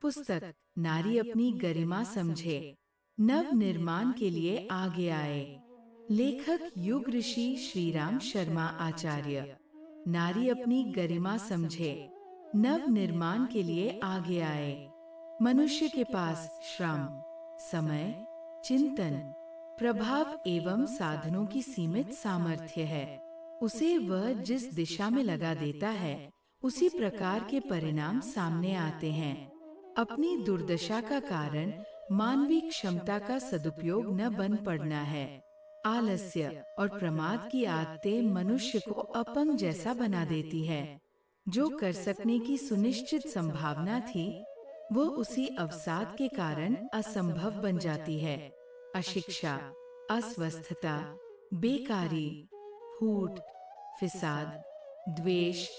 पुस्तक नारी अपनी गरिमा समझे, नव निर्माण के लिए आगे आए। लेखक युग ऋषि श्री राम शर्मा आचार्य। नारी अपनी गरिमा समझे, नव निर्माण के लिए आगे आए। मनुष्य के पास श्रम, समय, चिंतन, प्रभाव एवं साधनों की सीमित सामर्थ्य है। उसे वह जिस दिशा में लगा देता है उसी प्रकार के परिणाम सामने आते हैं। अपनी दुर्दशा का कारण मानवीय क्षमता का सदुपयोग न बन पड़ना है। आलस्य और प्रमाद की आदतें मनुष्य को अपंग जैसा बना देती है। जो कर सकने की सुनिश्चित संभावना थी वो उसी अवसाद के कारण असंभव बन जाती है। अशिक्षा, अस्वस्थता, बेकारी, फूट, फिसाद, द्वेष,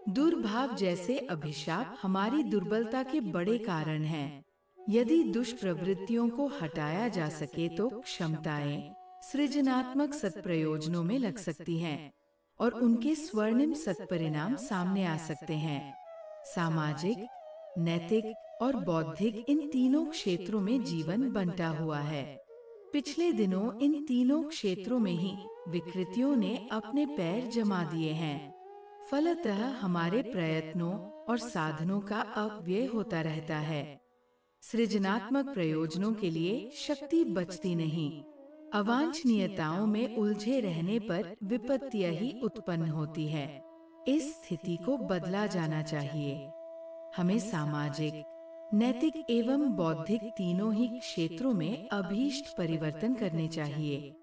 दुर्भाव जैसे अभिशाप हमारी दुर्बलता के बड़े कारण हैं। यदि दुष्प्रवृत्तियों को हटाया जा सके तो क्षमताएं सृजनात्मक सत्प्रयोजनों में लग सकती हैं और उनके स्वर्णिम सत्परिणाम सामने आ सकते हैं। सामाजिक, नैतिक और बौद्धिक इन तीनों क्षेत्रों में जीवन बंटा हुआ है। पिछले दिनों इन तीनों क्षेत्रों में ही विकृतियों ने अपने पैर जमा दिए हैं। फलतः हमारे प्रयत्नों और साधनों का अपव्यय होता रहता है। सृजनात्मक प्रयोजनों के लिए शक्ति बचती नहीं। अवांछनीयताओं में उलझे रहने पर विपत्तियां ही उत्पन्न होती है। इस स्थिति को बदला जाना चाहिए। हमें सामाजिक, नैतिक एवं बौद्धिक तीनों ही क्षेत्रों में अभीष्ट परिवर्तन करने चाहिए।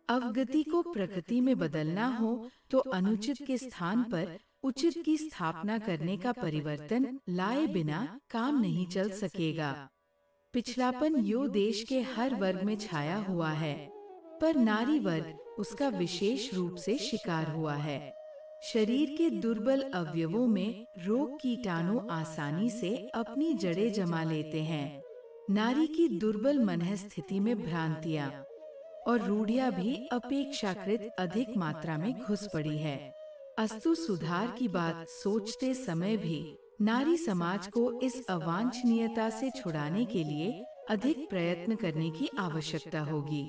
अवगति को प्रकृति में बदलना हो तो अनुचित के स्थान पर उचित की स्थापना करने का परिवर्तन लाए बिना काम नहीं चल सकेगा। पिछड़ापन यो देश के हर वर्ग में छाया हुआ है, पर नारी वर्ग उसका विशेष रूप से शिकार हुआ है। शरीर के दुर्बल अवयवों में रोग कीटाणु आसानी से अपनी जड़ें जमा लेते हैं। नारी की दुर्बल मनः स्थिति में भ्रांतियां और रूढ़ियां भी अपेक्षाकृत अधिक मात्रा में घुस पड़ी है। अस्तु सुधार की बात सोचते समय भी नारी समाज को इस अवांछनीयता से छुड़ाने के लिए अधिक प्रयत्न करने की आवश्यकता होगी।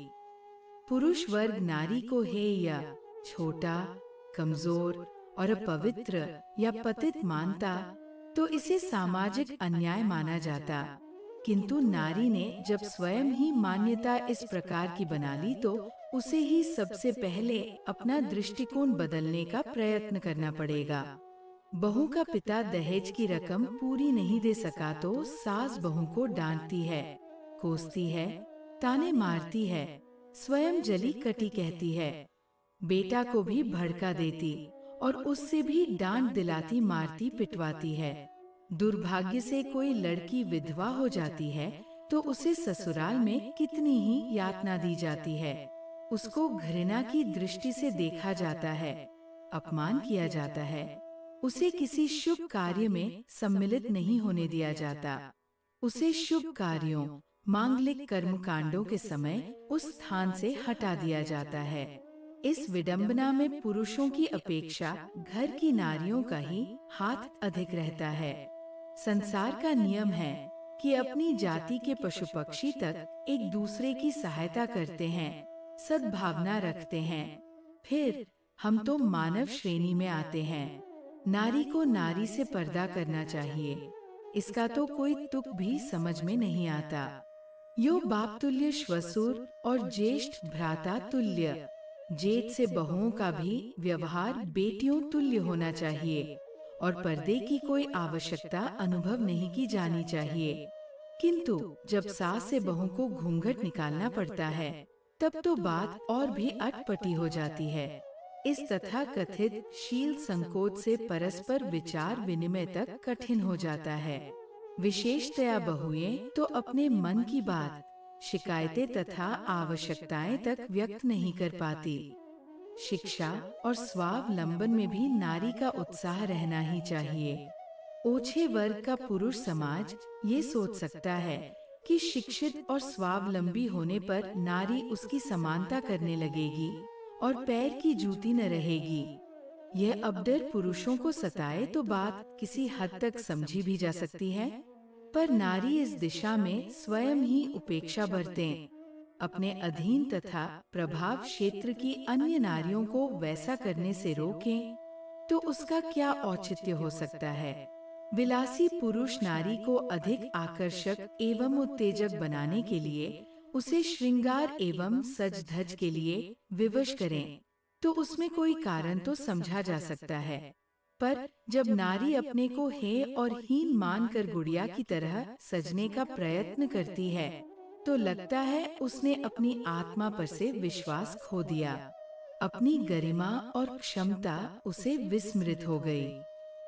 पुरुष वर्ग नारी को हेय या छोटा, कमजोर और अपवित्र या पतित मानता तो इसे सामाजिक अन्याय माना जाता, किंतु नारी ने जब स्वयं ही मान्यता इस प्रकार की बना ली तो उसे ही सबसे पहले अपना दृष्टिकोण बदलने का प्रयत्न करना पड़ेगा। बहू का पिता दहेज की रकम पूरी नहीं दे सका तो सास बहू को डांटती है, कोसती है, ताने मारती है, स्वयं जली कटी कहती है। बेटा को भी भड़का देती और उससे भी डांट दिलाती, मारती पिटवाती है। दुर्भाग्य से कोई लड़की विधवा हो जाती है तो उसे ससुराल में कितनी ही यातना दी जाती है। उसको घृणा की दृष्टि से देखा जाता है, अपमान किया जाता है। उसे किसी शुभ कार्य में सम्मिलित नहीं होने दिया जाता। उसे शुभ कार्यों, मांगलिक कर्मकांडों के समय उस स्थान से हटा दिया जाता है। इस विडंबना में पुरुषों की अपेक्षा घर की नारियों का ही हाथ अधिक रहता है। संसार का नियम है कि अपनी जाति के पशु पक्षी तक एक दूसरे की सहायता करते हैं, सद्भावना रखते हैं। फिर हम तो मानव श्रेणी में आते हैं। नारी को नारी से पर्दा करना चाहिए, इसका तो कोई तुक भी समझ में नहीं आता। यो बाप तुल्य श्वसुर और ज्येष्ठ भ्राता तुल्य, जेठ से बहुओं का भी व्यवहार बेटियों तुल्य होना चाहिए और पर्दे की कोई आवश्यकता अनुभव नहीं की जानी चाहिए। किंतु जब सास से बहू को घूंघट निकालना पड़ता है तब तो बात और भी अटपटी हो जाती है। इस तथा कथित शील संकोच से परस्पर विचार विनिमय तक कठिन हो जाता है। विशेषतया बहुएं तो अपने मन की बात, शिकायतें तथा आवश्यकताएं तक व्यक्त नहीं कर पाती। शिक्षा और स्वावलंबन में भी नारी का उत्साह रहना ही चाहिए। ओछे वर्ग का पुरुष समाज ये सोच सकता है कि शिक्षित और स्वावलंबी होने पर नारी उसकी समानता करने लगेगी और पैर की जूती न रहेगी। यह अबडर पुरुषों को सताए तो बात किसी हद तक समझी भी जा सकती है, पर नारी इस दिशा में स्वयं ही उपेक्षा बरतें, अपने अधीन तथा प्रभाव क्षेत्र की अन्य नारियों को वैसा करने से रोकें, तो उसका क्या औचित्य हो सकता है। विलासी पुरुष नारी को अधिक आकर्षक एवं उत्तेजक बनाने के लिए उसे श्रृंगार एवं सज धज के लिए विवश करें, तो उसमें कोई कारण तो समझा जा सकता है। पर जब नारी अपने को हेय और हीन मानकर गुड़िया की तरह सजने का प्रयत्न करती है, तो लगता है उसने अपनी आत्मा पर से विश्वास खो दिया। अपनी गरिमा और क्षमता उसे विस्मृत हो गई।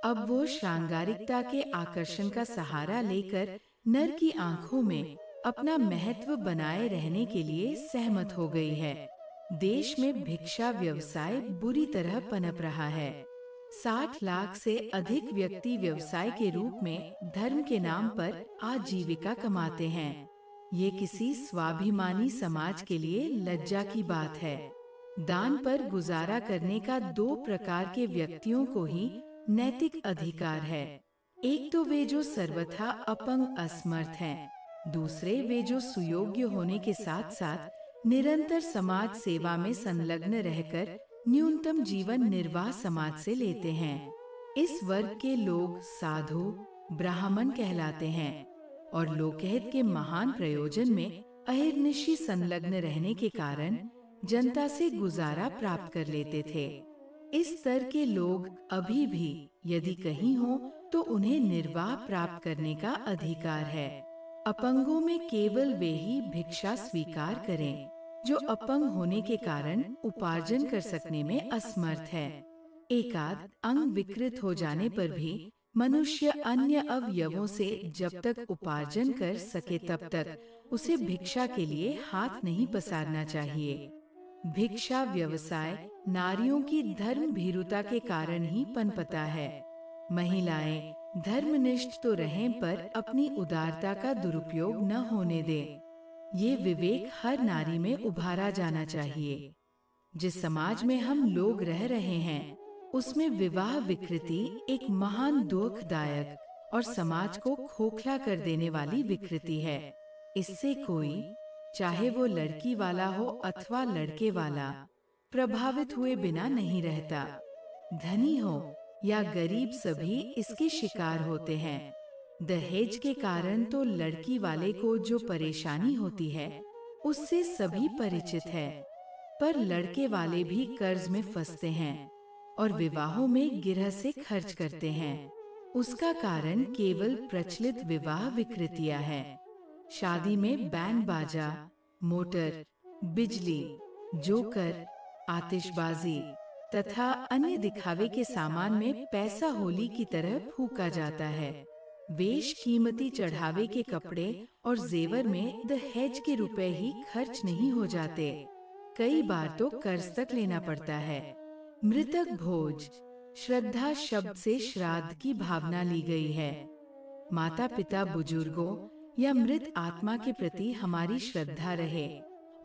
अब वो श्रृंगारिकता के आकर्षण का सहारा लेकर नर की आंखों में अपना महत्व बनाए रहने के लिए सहमत हो गई है। देश में भिक्षा व्यवसाय बुरी तरह पनप रहा है। 60 लाख से अधिक व्यक्ति व्यवसाय के रूप में धर्म के नाम पर आजीविका कमाते हैं। ये किसी स्वाभिमानी समाज के लिए लज्जा की बात है। दान पर गुजारा करने का 2 प्रकार के व्यक्तियों को ही नैतिक अधिकार है। एक तो वे जो सर्वथा अपंग असमर्थ हैं, दूसरे वे जो सुयोग्य होने के साथ साथ निरंतर समाज सेवा में संलग्न रहकर न्यूनतम जीवन निर्वाह समाज से लेते हैं। इस वर्ग के लोग साधु ब्राह्मण कहलाते हैं और लोकहित के महान प्रयोजन में अहिर्निशी संलग्न रहने के कारण जनता से गुजारा प्राप्त कर लेते थे। इस स्तर के लोग अभी भी यदि कहीं हो तो उन्हें निर्वाह प्राप्त करने का अधिकार है। अपंगों में केवल वे ही भिक्षा स्वीकार करें जो अपंग होने के कारण उपार्जन कर सकने में असमर्थ है। एकाध अंग विकृत हो जाने पर भी मनुष्य अन्य अवयवों से जब तक उपार्जन कर सके तब तक उसे भिक्षा के लिए हाथ नहीं पसारना चाहिए। भिक्षा व्यवसाय नारियों की धर्म भीरुता के कारण ही पनपता है। महिलाएं धर्मनिष्ठ तो रहें पर अपनी उदारता का दुरुपयोग न होने दें। ये विवेक हर नारी में उभारा जाना चाहिए। जिस समाज में हम लोग रह रहे हैं उसमें विवाह विकृति एक महान दुखदायक और समाज को खोखला कर देने वाली विकृति है। इससे कोई, चाहे वो लड़की वाला हो अथवा लड़के वाला, प्रभावित हुए बिना नहीं रहता। धनी हो या गरीब सभी इसके शिकार होते हैं। दहेज के कारण तो लड़की वाले को जो परेशानी होती है उससे सभी परिचित है, पर लड़के वाले भी कर्ज में फंसते हैं और विवाहों में गिरह से खर्च करते हैं। उसका कारण केवल प्रचलित विवाह विकृतियां हैं। शादी में बैंड बाजा, मोटर, बिजली, जोकर, आतिशबाजी तथा अन्य दिखावे के सामान में पैसा होली की तरह फूका जाता है। वेश कीमती चढ़ावे के कपड़े और जेवर में दहेज के रुपए ही खर्च नहीं हो जाते, कई बार तो कर्ज तक लेना पड़ता है। मृतक भोज, श्रद्धा शब्द से श्राद्ध की भावना ली गई है। माता पिता बुजुर्गों या मृत आत्मा के प्रति हमारी श्रद्धा रहे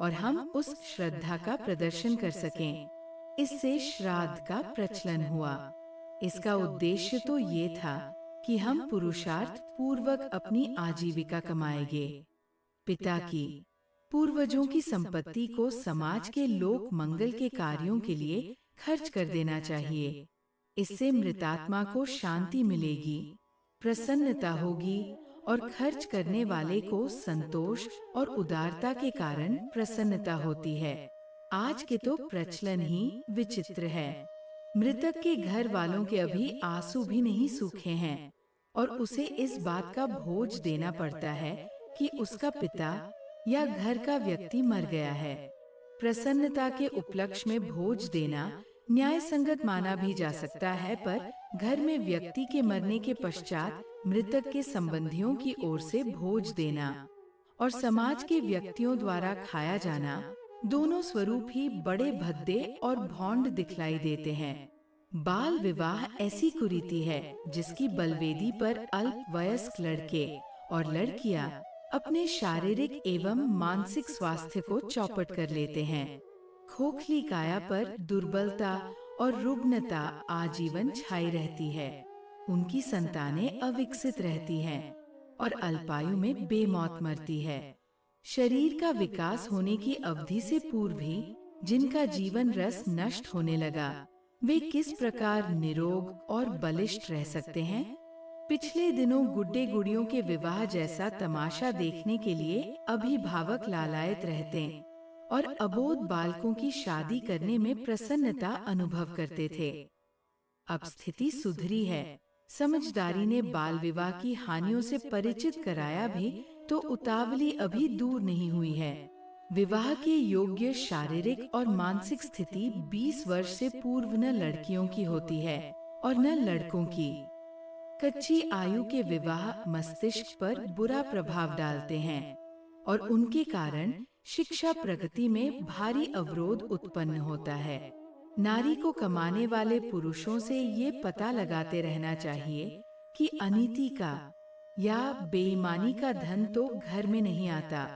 और हम उस श्रद्धा का प्रदर्शन कर सकें, इससे श्राद्ध का प्रचलन हुआ। इसका उद्देश्य तो ये था कि हम पुरुषार्थ पूर्वक अपनी आजीविका कमाएंगे। पिता की, पूर्वजों की संपत्ति को समाज के लोक मंगल के कार्यों के लिए खर्च कर देना चाहिए। इससे मृतात्मा को शांति मिलेगी, प्रसन्नता होगी और खर्च करने वाले को संतोष और उदारता के कारण प्रसन्नता होती है। आज के तो प्रचलन ही विचित्र है। मृतक के घर वालों के अभी आंसू भी नहीं सूखे हैं और उसे इस बात का भोज देना पड़ता है कि उसका पिता या घर का व्यक्ति मर गया है। प्रसन्नता के उपलक्ष्य में भोज देना न्याय संगत माना भी जा सकता है, पर घर में व्यक्ति के मरने के पश्चात मृतक के संबंधियों की ओर से भोज देना और समाज के व्यक्तियों द्वारा खाया जाना, दोनों स्वरूप ही बड़े भद्दे और भौंड दिखलाई देते हैं। बाल विवाह ऐसी कुरीति है जिसकी बलवेदी पर अल्प वयस्क लड़के और लड़कियां अपने शारीरिक एवं मानसिक स्वास्थ्य को चौपट कर लेते हैं। खोखली काया पर दुर्बलता और रुग्णता आजीवन छाई रहती है। उनकी संतानें अविकसित रहती हैं। और अल्पायु में बेमौत मरती है। शरीर का विकास होने की अवधि से पूर्व ही जिनका जीवन रस नष्ट होने लगा, वे किस प्रकार निरोग और बलिष्ठ रह सकते हैं? पिछले दिनों गुड्डे गुड़ियों के विवाह जैसा तमाशा देखने के लिए अभिभावक लालायित रहते और अबोध बालकों की शादी करने में प्रसन्नता अनुभव करते थे। अब स्थिति सुधरी है। समझदारी ने बाल विवाह की हानियों से परिचित कराया भी तो उतावली अभी दूर नहीं हुई है। विवाह के योग्य शारीरिक और मानसिक स्थिति 20 वर्ष से पूर्व न लड़कियों की होती है और न लड़कों की। कच्ची आयु के विवाह मस्तिष्क पर बुरा प्रभाव डालते हैं और उनके कारण शिक्षा प्रगति में भारी अवरोध उत्पन्न होता है। नारी को कमाने वाले पुरुषों से ये पता लगाते रहना चाहिए कि अनीति का या बेईमानी का धन तो घर में नहीं आता।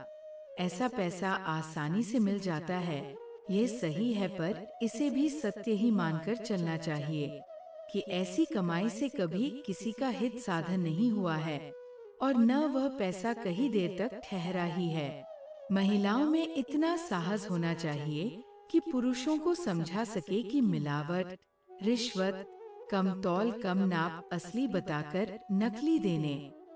ऐसा पैसा आसानी से मिल जाता है, ये सही है, पर इसे भी सत्य ही मानकर चलना चाहिए कि ऐसी कमाई से कभी किसी का हित साधन नहीं हुआ है और न वह पैसा कहीं देर तक ठहरा ही है। महिलाओं में इतना साहस होना चाहिए कि पुरुषों को समझा सके कि मिलावट, रिश्वत, कम तौल कम नाप असली बताकर नकली देने,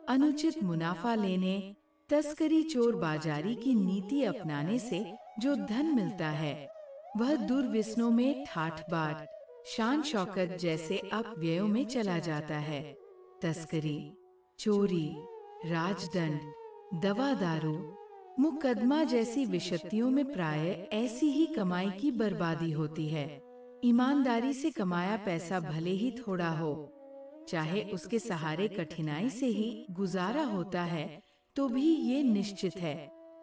अनुचित मुनाफा लेने, तस्करी चोर बाजारी की नीति अपनाने से जो धन मिलता है वह दुर्व्यसनों में ठाठ बाट, शान शौकत जैसे अपव्ययों में चला जाता है। तस्करी, चोरी, राजदंड, दवा दारू, मुकदमा जैसी विषतियों में प्रायः ऐसी ही कमाई की बर्बादी होती है। ईमानदारी से कमाया पैसा भले ही थोड़ा हो, चाहे उसके सहारे कठिनाई से ही गुजारा होता है, तो भी ये निश्चित है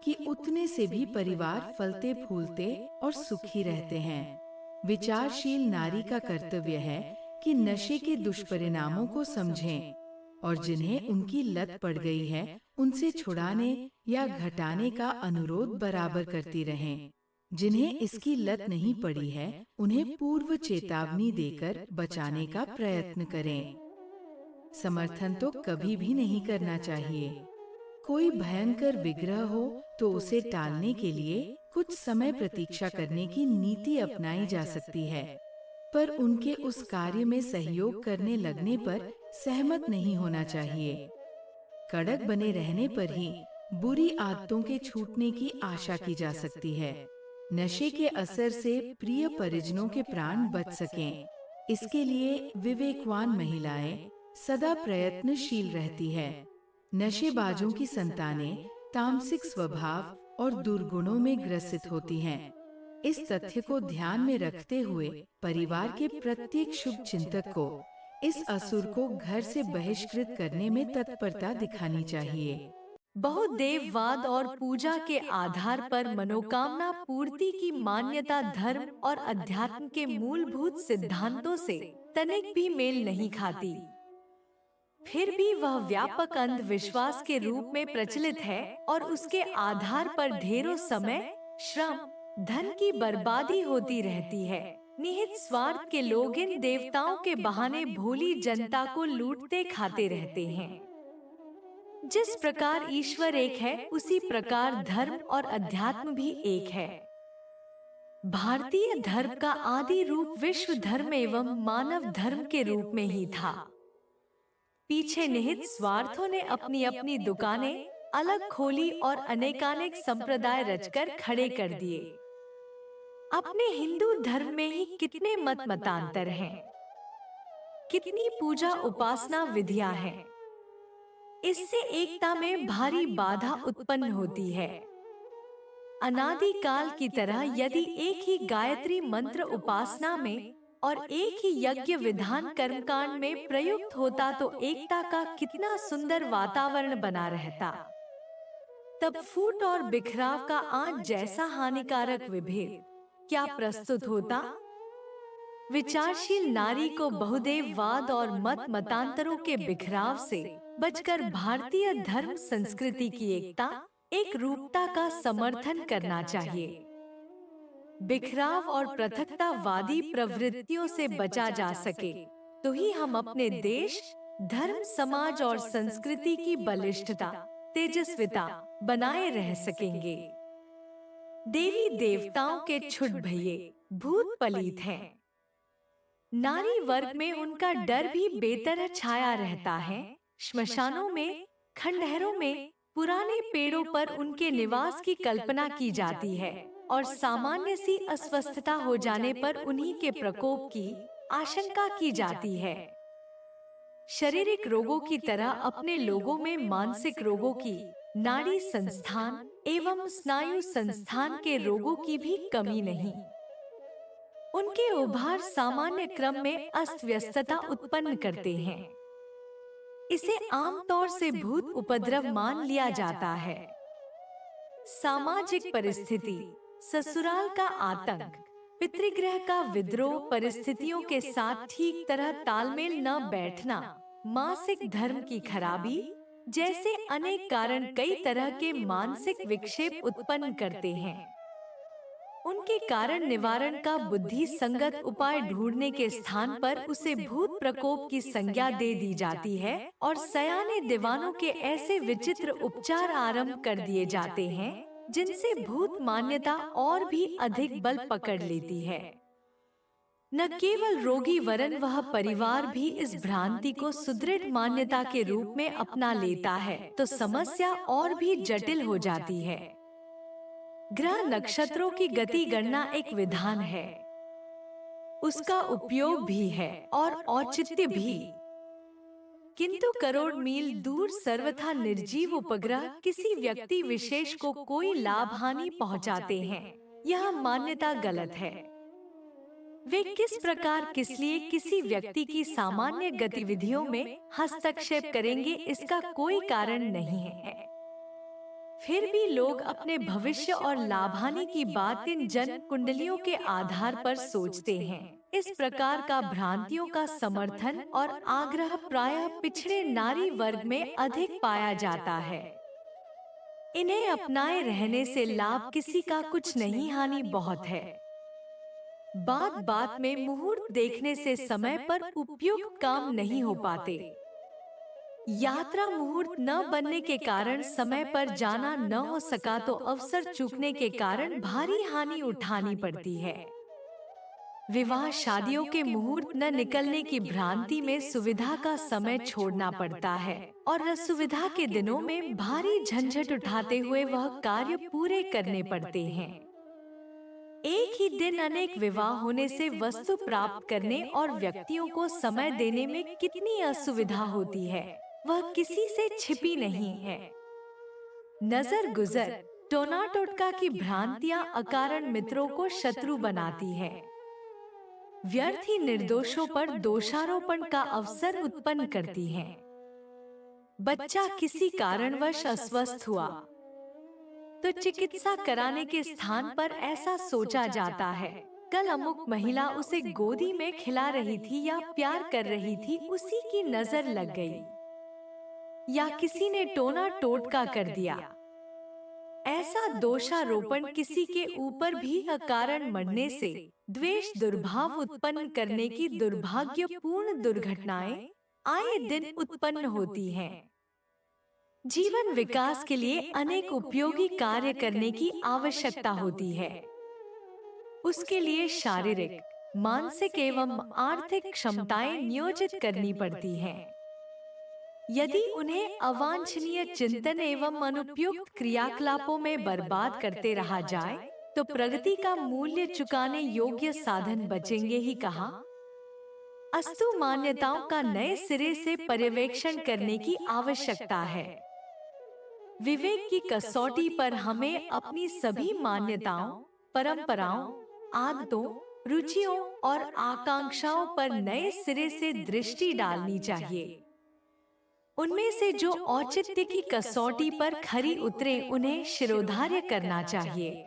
कि उतने से भी परिवार फलते फूलते और सुखी रहते हैं। विचारशील नारी का कर्तव्य है कि नशे के दुष्परिणामों को समझें और जिन्हें उनकी लत पड़ गई है उनसे छुड़ाने या घटाने का अनुरोध बराबर करती रहें। जिन्हें इसकी लत नहीं पड़ी है उन्हें पूर्व चेतावनी देकर बचाने का प्रयत्न करें। समर्थन तो कभी भी नहीं करना चाहिए। कोई भयंकर विग्रह हो तो उसे टालने के लिए कुछ समय प्रतीक्षा करने की नीति अपनाई जा सकती है, पर उनके उस कार्य में सहयोग करने लगने पर सहमत नहीं होना चाहिए। कड़क बने रहने पर ही बुरी आदतों के छूटने की आशा की जा सकती है। नशे के असर से प्रिय परिजनों के प्राण बच सकें, इसके लिए विवेकवान महिलाएं सदा प्रयत्नशील रहती है। नशेबाजों की संतानें तामसिक स्वभाव और दुर्गुणों में ग्रसित होती हैं। इस तथ्य को ध्यान में रखते हुए परिवार के प्रत्येक शुभ चिंतक को इस असुर को घर से बहिष्कृत करने में तत्परता दिखानी चाहिए। बहुदेववाद और पूजा के आधार पर मनोकामना पूर्ति की मान्यता धर्म और अध्यात्म के मूलभूत सिद्धांतों से तनिक भी मेल नहीं खाती। फिर भी वह व्यापक अंधविश्वास के रूप में प्रचलित है और उसके आधार पर ढेरों समय, श्रम, धन की बर्बादी होती रहती है। निहित स्वार्थ के लोग इन देवताओं के बहाने भोली जनता को लूटते खाते रहते हैं। जिस प्रकार ईश्वर एक है, उसी प्रकार धर्म और अध्यात्म भी एक है। भारतीय धर्म का आदि रूप विश्व धर्म एवं मानव धर्म के रूप में ही था। पीछे निहित स्वार्थों ने अपनी अपनी दुकानें अलग खोली और अनेकानेक संप्रदाय रचकर खड़े कर दिए। अपने हिंदू धर्म में ही कितने मत मतांतर हैं, कितनी पूजा उपासना विधियां हैं। इससे एकता में भारी बाधा उत्पन्न होती है। अनादि काल की तरह यदि एक ही गायत्री मंत्र उपासना में और एक ही यज्ञ विधान कर्मकांड में प्रयुक्त होता तो एकता का कितना सुंदर वातावरण बना रहता। तब फूट और बिखराव का आज जैसा हानिकारक विभेद क्या प्रस्तुत होता। विचारशील नारी को बहुदेववाद और मत मतांतरों के बिखराव से बचकर भारतीय धर्म संस्कृति की एकता, एक रूपता का समर्थन करना चाहिए। बिखराव और पृथकतावादी प्रवृत्तियों से बचा जा सके तो ही हम अपने देश, धर्म, समाज और संस्कृति की बलिष्ठता, तेजस्विता बनाए रह सकेंगे। देवी देवताओं के छुट भइये भूत पलीत हैं। नारी वर्ग में उनका डर भी बेतरह छाया रहता है। श्मशानों में, खंडहरों में, पुराने पेड़ों पर उनके निवास की कल्पना की जाती है और सामान्य सी अस्वस्थता हो जाने पर उन्हीं के प्रकोप की आशंका की जाती है। शारीरिक रोगों की तरह अपने लोगों में मानसिक रोगों की, नाड़ी संस्थान एवं स्नायु संस्थान के रोगों की भी कमी नहीं। उनके उभार सामान्य क्रम में अस्त व्यस्तता उत्पन्न करते हैं। इसे आमतौर से भूत उपद्रव मान लिया जाता है। सामाजिक परिस्थिति, ससुराल का आतंक, पितृगृह का विद्रोह, परिस्थितियों के साथ ठीक तरह तालमेल न बैठना, मासिक धर्म की खराबी जैसे अनेक कारण कई तरह के मानसिक विक्षेप उत्पन्न करते हैं। उनके कारण निवारण का बुद्धि संगत उपाय ढूंढने के स्थान पर उसे भूत प्रकोप की संज्ञा दे दी जाती है और सयाने दीवानों के ऐसे विचित्र उपचार आरंभ कर दिए जाते हैं जिनसे भूत मान्यता और भी अधिक बल पकड़ लेती है। न केवल रोगी वरन वह परिवार भी इस भ्रांति को सुदृढ़ मान्यता के रूप में अपना लेता है तो समस्या और भी जटिल हो जाती है। ग्रह नक्षत्रों की गति गणना एक विधान है, उसका उपयोग भी है और औचित्य भी, किंतु करोड़ मील दूर सर्वथा निर्जीव उपग्रह किसी व्यक्ति विशेष को कोई लाभ हानि पहुंचाते हैं, यह मान्यता गलत है। वे किस प्रकार किस लिए किसी व्यक्ति की सामान्य गतिविधियों में हस्तक्षेप करेंगे, इसका कोई कारण नहीं है। फिर भी लोग अपने भविष्य और लाभानी की बात इन जन्म कुंडलियों के आधार पर सोचते हैं। इस प्रकार का भ्रांतियों का समर्थन और आग्रह प्रायः पिछड़े नारी वर्ग में अधिक पाया जाता है। इन्हें अपनाए रहने से लाभ किसी का कुछ नहीं, हानि बहुत है। बात बात में मुहूर्त देखने से समय पर उपयुक्त काम नहीं हो पाते। यात्रा मुहूर्त न बनने के कारण समय पर जाना न हो सका तो अवसर चूकने के कारण भारी हानि उठानी पड़ती है। विवाह शादियों के मुहूर्त न निकलने की भ्रांति में सुविधा का समय छोड़ना पड़ता है और असुविधा के दिनों में भारी झंझट उठाते हुए वह कार्य पूरे करने पड़ते हैं। एक ही दिन अनेक विवाह होने से वस्तु प्राप्त करने और व्यक्तियों को समय देने में कितनी असुविधा होती है, वह किसी से छिपी नहीं है। नजर गुजर, टोना टोटका की भ्रांतियां अकारण मित्रों को शत्रु बनाती है। व्यर्थ ही निर्दोषों पर दोषारोपण का अवसर उत्पन्न करती हैं। बच्चा किसी कारणवश अस्वस्थ हुआ तो चिकित्सा कराने के स्थान पर ऐसा सोचा जाता है, कल अमुक महिला उसे गोदी में खिला रही थी या प्यार कर रही थी, उसी की नजर लग गई, या किसी ने टोना टोटका कर दिया। ऐसा दोषारोपण किसी के ऊपर भी अकारण मरने से द्वेष दुर्भाव उत्पन्न करने की दुर्भाग्यपूर्ण दुर्घटनाएं आए दिन उत्पन्न होती हैं। जीवन विकास के लिए अनेक उपयोगी कार्य करने की आवश्यकता होती है। उसके लिए शारीरिक, मानसिक एवं आर्थिक क्षमताएं नियोजित करनी पड़ती हैं। यदि उन्हें अवांछनीय चिंतन एवं अनुपयुक्त क्रियाकलापों में बर्बाद करते रहा जाए तो प्रगति का मूल्य चुकाने योग्य साधन बचेंगे ही कहाँ। अस्तु मान्यताओं का नए सिरे से पर्यवेक्षण करने की आवश्यकता है। विवेक की कसौटी पर हमें अपनी सभी मान्यताओं, परंपराओं, आदतों, रुचियों और आकांक्षाओं पर नए सिरे से दृष्टि डालनी चाहिए। उनमें से जो औचित्य की कसौटी पर खरी उतरे उन्हें शिरोधार्य करना चाहिए।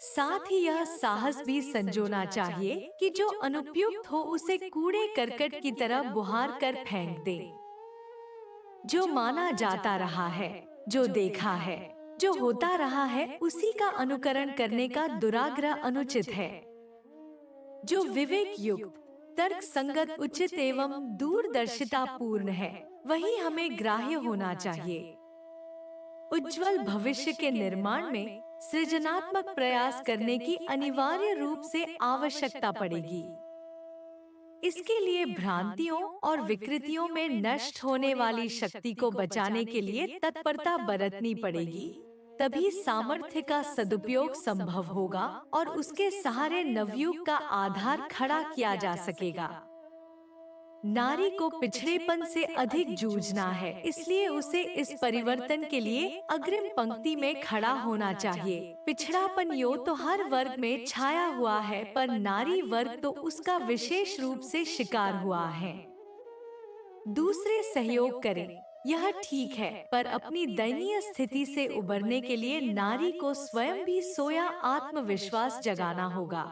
साथ ही यह साहस भी संजोना चाहिए कि जो अनुपयुक्त हो उसे कूड़े करकट की तरह बुहार कर फेंक दे। जो माना जाता रहा है, जो देखा है, जो होता रहा है, उसी का अनुकरण करने का दुराग्रह अनुचित है। जो विवेक युक्त, तर्क संगत, उचित एवं दूरदर्शिता पूर्ण है, वही हमें ग्राह्य होना चाहिए। उज्जवल भविष्य के निर्माण में सृजनात्मक प्रयास करने की अनिवार्य रूप से आवश्यकता पड़ेगी। इसके लिए भ्रांतियों और विकृतियों में नष्ट होने वाली शक्ति को बचाने के लिए तत्परता बरतनी पड़ेगी। तभी सामर्थ्य का सदुपयोग संभव होगा और उसके सहारे नवयुग का आधार खड़ा किया जा सकेगा। नारी को पिछड़ेपन से अधिक जूझना है, इसलिए उसे इस परिवर्तन के लिए अग्रिम पंक्ति में खड़ा होना चाहिए। पिछड़ापन यो तो हर वर्ग में छाया हुआ है, पर नारी वर्ग तो उसका विशेष रूप से शिकार हुआ है। दूसरे सहयोग करें, यह ठीक है, पर अपनी दयनीय स्थिति से उबरने के लिए नारी को स्वयं भी सोया आत्मविश्वास जगाना होगा।